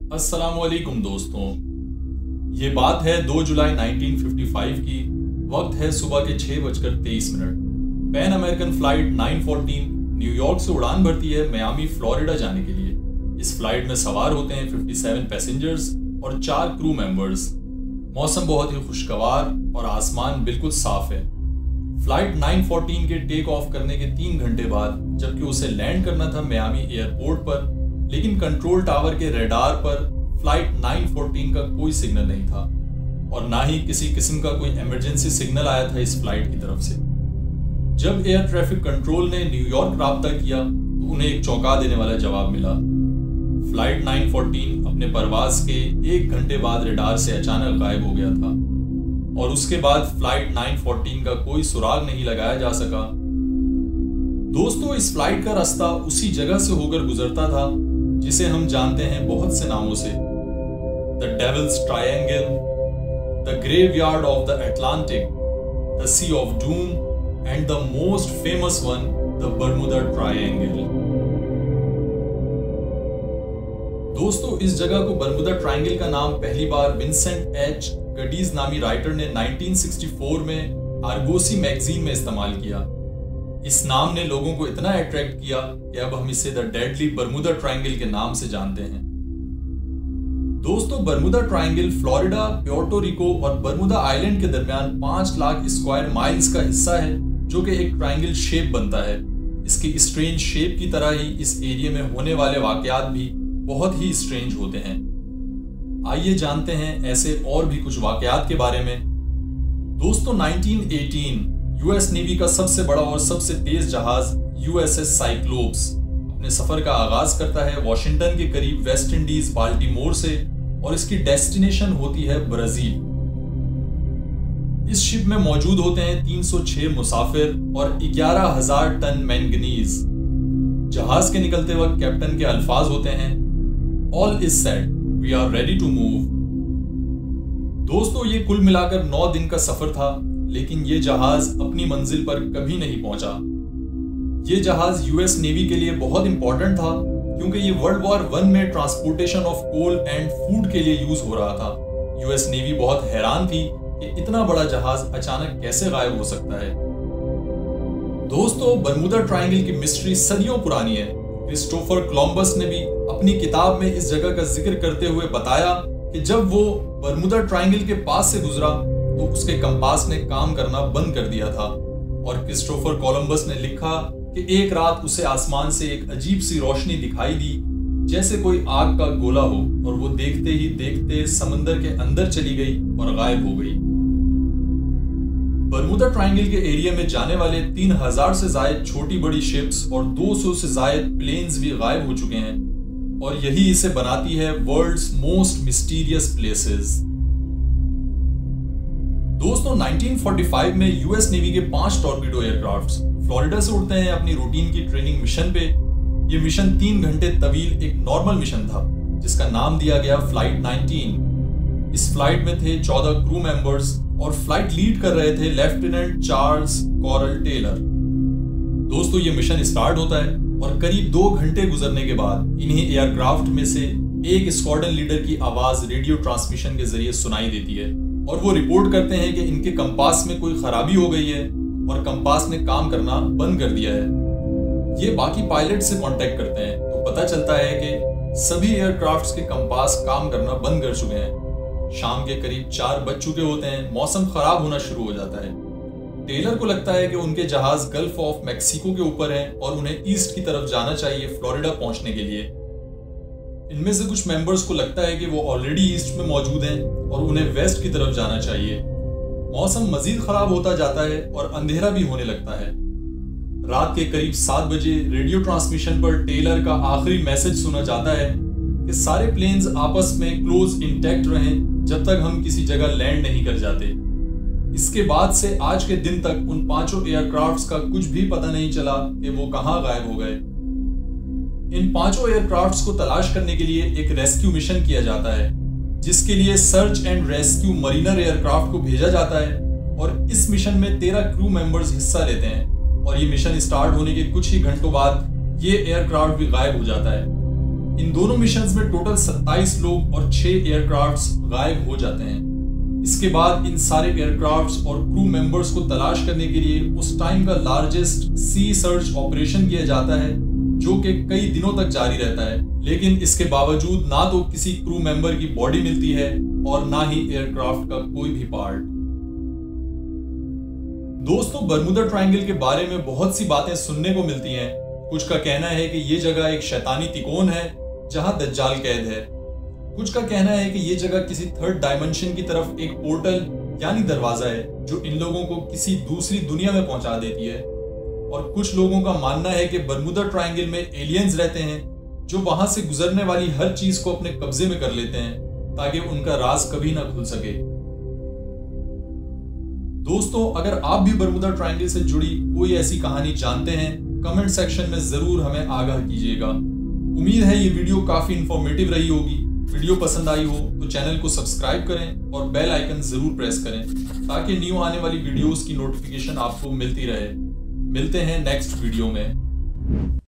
अस्सलामुअलैकुम दोस्तों, ये बात है 2 जुलाई 1955 की। वक्त है सुबह के 6:23। पैन अमेरिकन फ्लाइट 914 न्यूयॉर्क से उड़ान भरती है मियामी फ्लोरिडा जाने के लिए। इस फ्लाइट में सवार होते हैं 57 पैसेंजर्स और 4 क्रू मेंबर्स। मौसम बहुत ही खुशगवार और आसमान बिल्कुल साफ है। फ्लाइट 914 के टेक ऑफ करने के 3 घंटे बाद जबकि उसे लैंड करना था मियामी एयरपोर्ट पर, लेकिन कंट्रोल टावर के रडार पर फ्लाइट 914 का कोई सिग्नल नहीं था और ना ही किसी किस्म का कोई इमरजेंसी सिग्नल आया था इस फ्लाइट की तरफ से। जब एयर ट्रैफिक कंट्रोल ने न्यूयॉर्क राब्ता किया तो उन्हें एक चौंका देने वाला जवाब मिला। फ्लाइट 914 अपने परवाज के 1 घंटे बाद रडार से अचानक गायब हो गया था और उसके बाद फ्लाइट 914 का कोई सुराग नहीं लगाया जा सका। दोस्तों, इस फ्लाइट का रास्ता उसी जगह से होकर गुजरता था जिसे हम जानते हैं बहुत से नामों से, the devil's triangle, the graveyard of the Atlantic, the sea of doom and the most famous one, the Bermuda triangle. दोस्तों, इस जगह को बर्मुदा ट्रायंगल का नाम पहली बार विंसेंट एच गडीज नामी राइटर ने 1964 में आर्गोसी मैगजीन में इस्तेमाल किया। इस नाम ने लोगों को इतना अट्रैक्ट किया कि अब हम इसे द डेडली बर्मुदा ट्रायंगल के नाम से जानते हैं। दोस्तों, बर्मुदा ट्रायंगल फ्लोरिडा, प्योर्टो रिको और बर्मुदा आइलैंड के दरमियान 5 लाख स्क्वायर माइल्स का हिस्सा है जो कि एक ट्रायंगल शेप बनता है। इसकी स्ट्रेंज शेप की तरह ही इस एरिया में होने वाले वाकयात भी बहुत ही स्ट्रेंज होते हैं। आइए जानते हैं ऐसे और भी कुछ वाकयात के बारे में। दोस्तों, 1918 यूएस नेवी का सबसे बड़ा और सबसे तेज जहाज यूएसएस साइक्लोप्स अपने सफर का आगाज करता है वॉशिंगटन के करीब वेस्ट इंडीज बाल्टीमोर से और इसकी डेस्टिनेशन होती है ब्राजील। इस शिप में मौजूद होते हैं 306 मुसाफिर और 11,000 टन मैंगनीज। जहाज के निकलते वक्त कैप्टन के अल्फाज होते हैं, all is set, we are ready to move. दोस्तों, ये कुल मिलाकर 9 दिन का सफर था, लेकिन ये जहाज अपनी मंजिल पर कभी नहीं पहुंचा। ये जहाज यूएस नेवी के लिए बहुत इंपॉर्टेंट था क्योंकि ये वर्ल्ड वॉर 1 में transportation of coal and food के लिए यूज हो रहा था। यूएस नेवी बहुत हैरान थी कि इतना बड़ा जहाज अचानक कैसे गायब हो सकता है। दोस्तों, बर्मुदा ट्रायंगल की मिस्ट्री सदियों पुरानी है। क्रिस्टोफर कोलंबस ने भी अपनी किताब में इस जगह का जिक्र करते हुए बताया कि जब वो बर्मुदा ट्रायंगल के पास से गुजरा तो उसके कंपास ने काम करना बंद कर दिया था और क्रिस्टोफर कोलंबस ने लिखा कि एक रात उसे आसमान से एक अजीब सी रोशनी दिखाई दी जैसे कोई आग का गोला हो और वो देखते ही देखते समंदर के अंदर चली गई और गायब हो गई। बर्मुदा ट्रायंगल के एरिया में जाने वाले 3000 से ज्यादा छोटी बड़ी शिप्स और 200 से ज्यादा प्लेन्स भी गायब हो चुके हैं और यही इसे बनाती है वर्ल्ड्स मोस्ट मिस्टीरियस प्लेसेस। दोस्तों, 1945 में यूएस नेवी के 5 टॉर्पीडो एयरक्राफ्ट्स फ्लोरिडा से उड़ते हैं अपनी रूटीन की ट्रेनिंग मिशन पे। ये मिशन 3 घंटे तवील एक नॉर्मल मिशन था जिसका नाम दिया गया फ्लाइट 19। इस फ्लाइट में थे 14 क्रू मेंबर्स और फ्लाइट लीड कर रहे थे लेफ्टिनेंट चार्ल्स कॉरल टेलर। दोस्तों, ये मिशन स्टार्ट होता है और करीब 2 घंटे गुजरने के बाद इन्हीं एयरक्राफ्ट में से एक स्क्वाड्रन लीडर की आवाज रेडियो ट्रांसमिशन के जरिए सुनाई देती है और वो रिपोर्ट करते हैं कि इनके कंपास में कोई खराबी हो गई है और कंपास ने काम करना बंद कर दिया है। ये बाकी पायलट से कांटेक्ट करते हैं तो पता चलता है कि सभी एयरक्राफ्ट्स के कंपास काम करना बंद कर चुके हैं। शाम के करीब 4 बज चुके होते हैं, मौसम खराब होना शुरू हो जाता है। टेलर को लगता है कि उनके जहाज गल्फ ऑफ मैक्सिको के ऊपर हैं और उन्हें ईस्ट की तरफ जाना चाहिए फ्लोरिडा पहुंचने के लिए। इनमें से कुछ मेंबर्स को लगता है कि वो ऑलरेडी ईस्ट में मौजूद हैं और उन्हें वेस्ट की तरफ जाना चाहिए। मौसम मजीद खराब होता जाता है और अंधेरा भी होने लगता है। रात के करीब 7 बजे रेडियो ट्रांसमिशन पर टेलर का आखिरी मैसेज सुना जाता है कि सारे प्लेन्स आपस में क्लोज इंटैक्ट रहें जब तक हम किसी जगह लैंड नहीं कर जाते। इसके बाद से आज के दिन तक उन 5 एयरक्राफ्ट्स का कुछ भी पता नहीं चला कि वो कहां गायब हो गए। इन 5 एयरक्राफ्ट्स को तलाश करने के लिए एक रेस्क्यू मिशन किया जाता है जिसके लिए search and rescue Mariner aircraft को भेजा जाता है और इस मिशन में 13 क्रू मेंबर्स हिस्सा लेते हैं और ये मिशन स्टार्ट होने के कुछ ही घंटों बाद ये एयरक्राफ्ट भी गायब हो जाता है। इन दोनों मिशंस में टोटल 27 लोग और 6 एयरक्राफ्ट्स गायब हो जाते हैं। इसके बाद इन सारे एयरक्राफ्ट्स और क्रू मेंबर्स को तलाश करने के लिए उस टाइम का लार्जेस्ट सी सर्च ऑपरेशन किया जाता है, जो कि कई दिनों तक जारी रहता है। लेकिन इसके बावजूद ना तो किसी क्रू मेंबर की बॉडी मिलती है और ना ही एयरक्राफ्ट का कोई भी पार्ट। दोस्तों, बरमुदा ट्रायंगल के बारे में बहुत सी बातें सुनने को मिलती हैं। कुछ का कहना है कि ये जगह एक शैतानी तिकोन है जहां दज्जाल कैद है। कुछ का कहना है कि ये जगह किसी थर्ड डायमेंशन की तरफ एक पोर्टल यानी दरवाजा है जो इन लोगों को किसी दूसरी दुनिया में पहुंचा देती है। और कुछ लोगों का मानना है कि बरमुदा ट्रायंगल में एलियंस रहते हैं जो वहां से गुजरने वाली हर चीज को अपने कब्जे में कर लेते हैं ताकि उनका राज कभी ना खुल सके। दोस्तों, अगर आप भी बरमुदा ट्रायंगल से जुड़ी कोई ऐसी कहानी जानते हैं, कमेंट सेक्शन में जरूर हमें आगाह कीजिएगा। उम्मीद है ये वीडियो काफी इंफॉर्मेटिव रही होगी। वीडियो पसंद आई हो तो चैनल को सब्सक्राइब करें और बेल आइकन जरूर प्रेस करें ताकि न्यू आने वाली वीडियोस की नोटिफिकेशन आपको मिलती रहे। मिलते हैं नेक्स्ट वीडियो में।